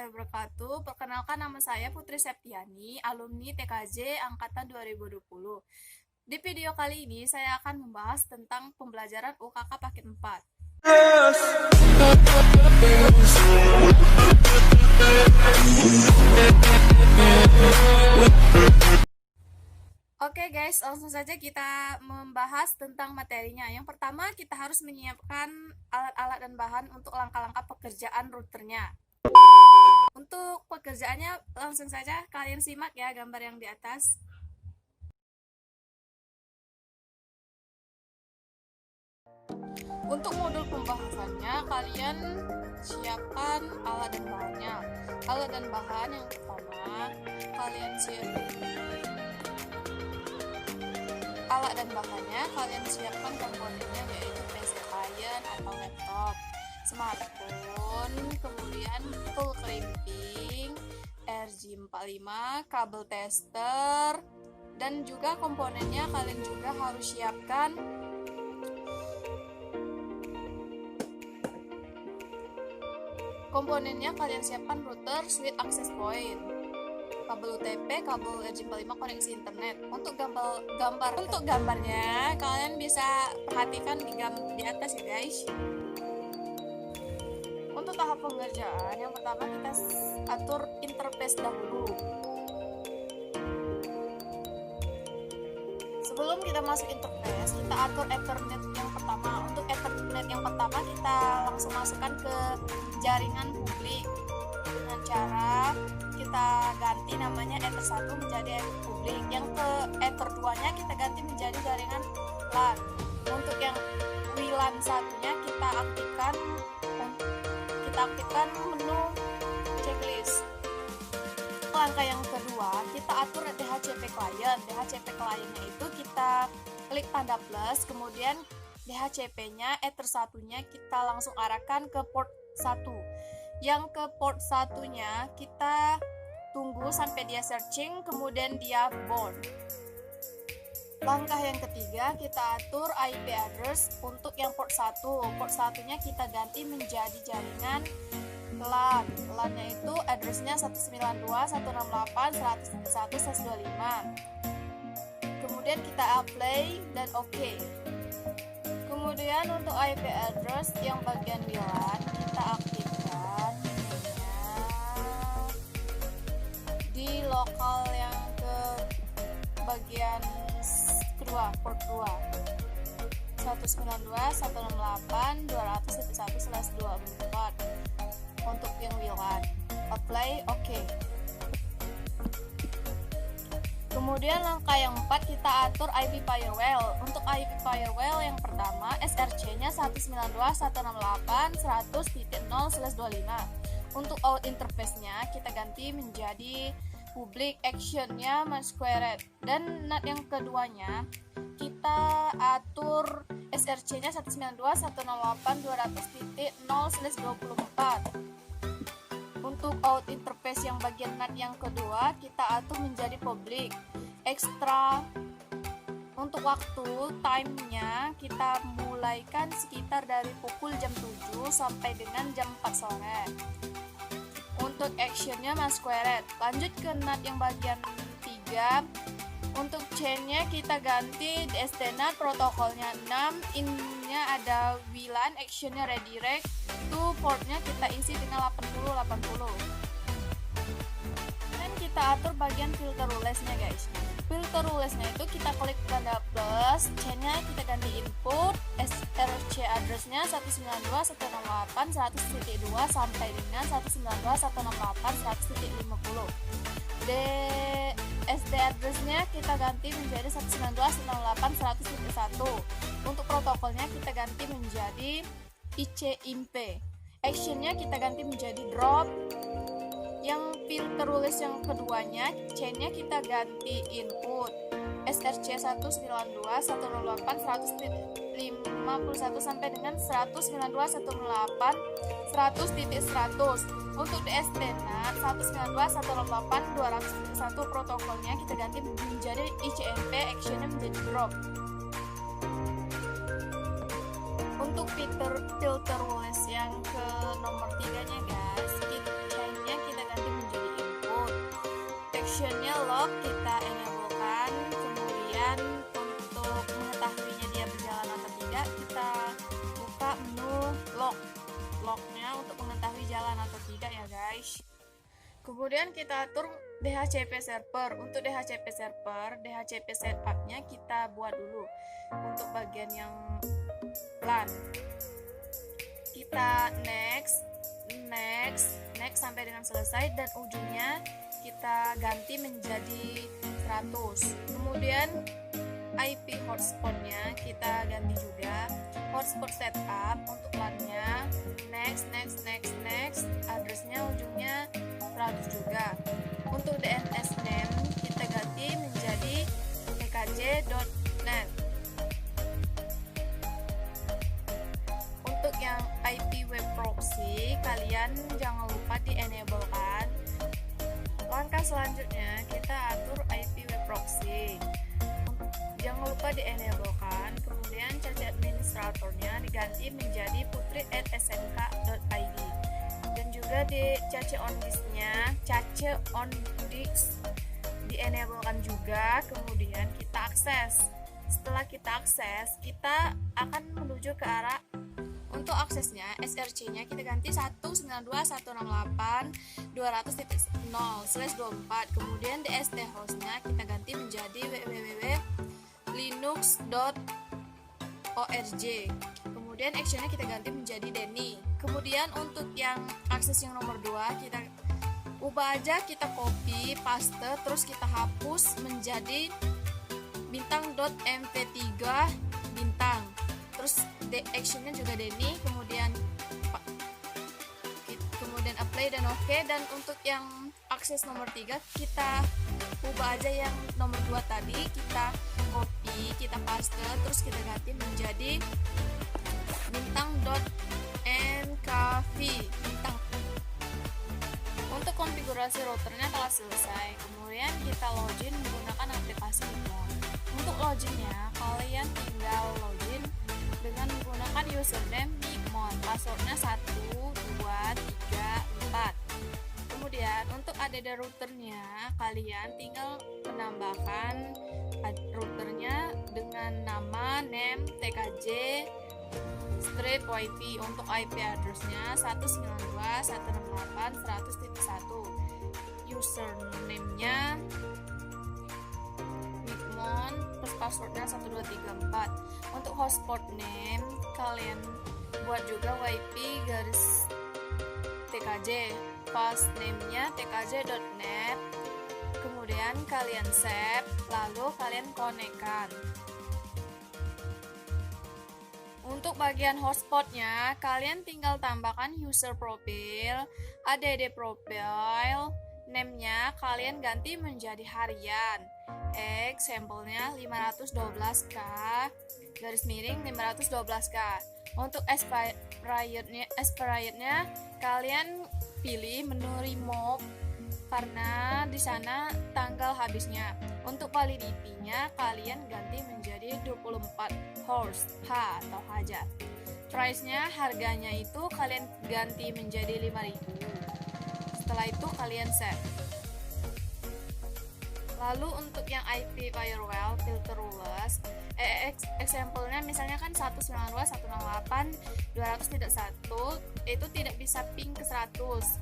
warahmatullahi wabarakatuh. Perkenalkan, nama saya Putri Septiani, alumni TKJ angkatan 2020. Di video kali ini saya akan membahas tentang pembelajaran UKK paket 4. Oke guys, langsung saja kita membahas tentang materinya. Yang pertama, kita harus menyiapkan alat-alat dan bahan untuk langkah-langkah pekerjaan routernya. Untuk pekerjaannya, langsung saja kalian simak ya gambar yang di atas. Untuk modul pembahasannya, kalian siapkan alat dan bahannya. Alat dan bahan yang pertama, kalian siapkan komponennya, yaitu PC client atau laptop, smartphone, kemudian tool crimping, RJ45, kabel tester, dan juga komponennya kalian juga harus siapkan router, switch access point, kabel UTP, kabel RJ45, koneksi internet. Untuk gambarnya kalian bisa perhatikan di atas ya guys. Untuk tahap pengerjaan, yang pertama kita atur interface dahulu. Sebelum kita masuk interface, kita atur Ethernet yang pertama. Untuk Ethernet yang pertama kita langsung masukkan ke jaringan publik dengan cara kita ganti namanya Ether 1 menjadi Ether publik. Yang ke Ether 2-nya kita ganti menjadi jaringan LAN. Untuk yang WLAN satunya kita aktifkan menu checklist. Langkah yang kedua, kita atur DHCP client. DHCP client-nya itu kita klik tanda plus, kemudian DHCP-nya, Ether 1-nya kita langsung arahkan ke port 1. Yang ke port 1-nya kita tunggu sampai dia searching, kemudian dia bound. Langkah yang ketiga, kita atur IP address untuk yang port 1. Port 1-nya kita ganti menjadi jaringan LAN. LAN-nya itu address-nya 192.168.101/25. Kemudian kita apply dan OK. Kemudian untuk IP address yang bagian WLAN kita aktifkan di lokal yang ke bagian kedua, port 2, 192.168.201/24 untuk yang WLAN. Apply, OK. Kemudian langkah yang 4, kita atur IP firewall. Untuk IP firewall yang pertama, SRC-nya 192.168.100.0/25. Untuk out interface-nya kita ganti menjadi public, action-nya masquerade. Dan NAT yang keduanya kita atur SRC-nya 192.168.200.0/24. Untuk out interface yang bagian NAT yang kedua kita atur menjadi public. Ekstra untuk waktu time-nya kita mulaikan sekitar dari pukul jam 7 sampai dengan jam 4 sore. Untuk action-nya masquerade. Lanjut ke NAT yang bagian 3. Untuk chain-nya kita ganti DST NAT, protokolnya 6, in-nya ada WLAN, action-nya redirect, to port-nya kita isi dengan 80. Dan kita atur bagian filter rules-nya guys. Filter rules-nya itu kita klik tanda plus, chain-nya kita ganti input, SRC address-nya 192.168.100.2 sampai dengan 192.168.100.50. SD address-nya kita ganti menjadi 192.168.100.1. Untuk protokolnya kita ganti menjadi ICMP. Action-nya kita ganti menjadi drop. Yang filter rules yang keduanya, chain-nya kita ganti input. SRC 192.168.100.51 sampai dengan 192.168.100.100. Untuk DST NAT 192.168.200.1 protokolnya kita ganti menjadi ICMP, action-nya menjadi drop. Untuk filter rules yang ke nomor 3-nya guys, chain-nya kita optionnya log kita enablekan. Kemudian untuk mengetahuinya dia berjalan atau tidak, kita buka menu lognya untuk mengetahui jalan atau tidak ya guys. Kemudian kita atur DHCP server. Untuk DHCP server, DHCP setupnya kita buat dulu untuk bagian yang LAN. Kita next sampai dengan selesai, dan ujungnya kita ganti menjadi 100. Kemudian IP hotspotnya kita ganti juga. Hotspot setup untuk LAN-nya next, addressnya ujungnya 100 juga. Untuk DNS name kita ganti menjadi tkj.net. Untuk yang IP web proxy, kalian jangan lupa di enablekan. Langkah selanjutnya kita atur IP web proxy, jangan lupa di enablekan. Kemudian cache administratornya diganti menjadi putri@snk.id, dan juga di cache on disk di enablekan juga. Kemudian kita akses. Setelah kita akses, kita akan menuju ke arah. Untuk aksesnya, SRC-nya kita ganti 192.168.200.0/24. Kemudian DST host-nya kita ganti menjadi www.linux.org. Kemudian action-nya kita ganti menjadi Denny. Kemudian untuk yang akses yang nomor 2, kita ubah aja, kita copy, paste, terus kita hapus menjadi bintang.mp3 bintang. Terus actionnya juga Denny, kemudian apply dan oke. Dan untuk yang akses nomor 3, kita ubah aja yang nomor 2 tadi, kita copy, kita paste, terus kita ganti menjadi bintang.nkv bintang. Untuk konfigurasi routernya telah selesai. Kemudian kita login menggunakan aplikasi Mimon. Untuk loginnya, kalian tinggal login dengan menggunakan username Mimon, passwordnya 1, 2, 3, 4. Kemudian untuk add routernya, kalian tinggal menambahkan routernya dengan nama name tkj strip wifi. Untuk IP addressnya 192.168.100.1, username-nya Mimon, terus passwordnya 1, 2, 3, 4. Untuk hotspot name, kalian buat juga wifi garis tkj, host name-nya tkj.net. Kemudian kalian save, lalu kalian konekkan. Untuk bagian hotspotnya, kalian tinggal tambahkan user profile, add profile, name-nya kalian ganti menjadi harian. Sampelnya 512k garis miring 512k. Untuk expirednya kalian pilih menu remove karena di sana tanggal habisnya. Untuk validity-nya kalian ganti menjadi 24 horse atau hajat. Price-nya, harganya itu kalian ganti menjadi 5.000. Setelah itu kalian save. Lalu untuk yang IP firewall filter rules, example-nya misalnya kan 192.168.200.1 itu tidak bisa ping ke 100.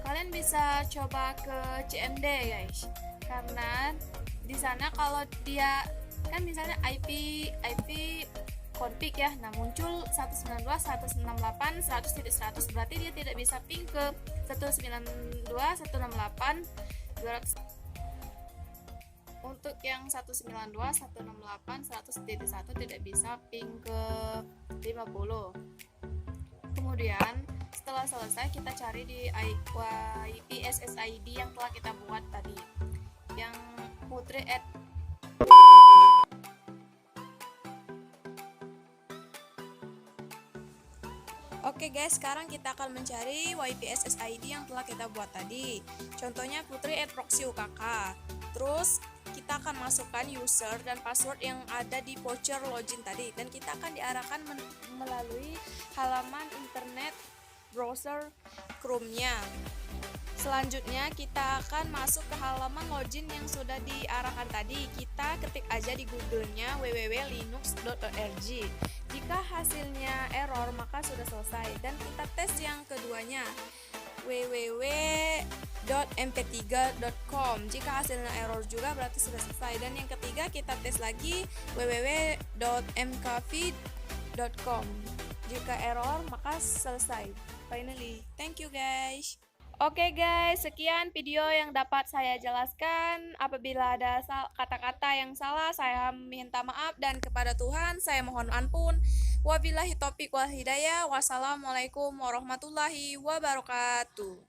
Kalian bisa coba ke CMD guys, karena di sana kalau dia kan misalnya IP config ya, nah muncul 192.168.100.100, berarti dia tidak bisa ping ke 192.168.200. Untuk yang 192.168.100.1 tidak bisa ping ke 50. Kemudian setelah selesai kita cari di IP SSID yang telah kita buat tadi, yang putri at. Oke guys, sekarang kita akan mencari WiFi SSID yang telah kita buat tadi. Contohnya putri at proxy UKK. Terus kita akan masukkan user dan password yang ada di voucher login tadi, dan kita akan diarahkan melalui halaman internet browser Chrome-nya. Selanjutnya kita akan masuk ke halaman login yang sudah diarahkan tadi. Kita ketik aja di Google-nya www.linux.org. Jika hasilnya error maka sudah selesai, dan kita tes yang keduanya www.mp3.com. Jika hasilnya error juga berarti sudah selesai, dan yang ketiga kita tes lagi www.mkv.com. Jika error maka selesai. Finally, thank you guys. Oke guys, sekian video yang dapat saya jelaskan. Apabila ada kata-kata yang salah, saya minta maaf, dan kepada Tuhan saya mohon ampun. Wabillahi taufiq wal hidayah. Wassalamualaikum warahmatullahi wabarakatuh.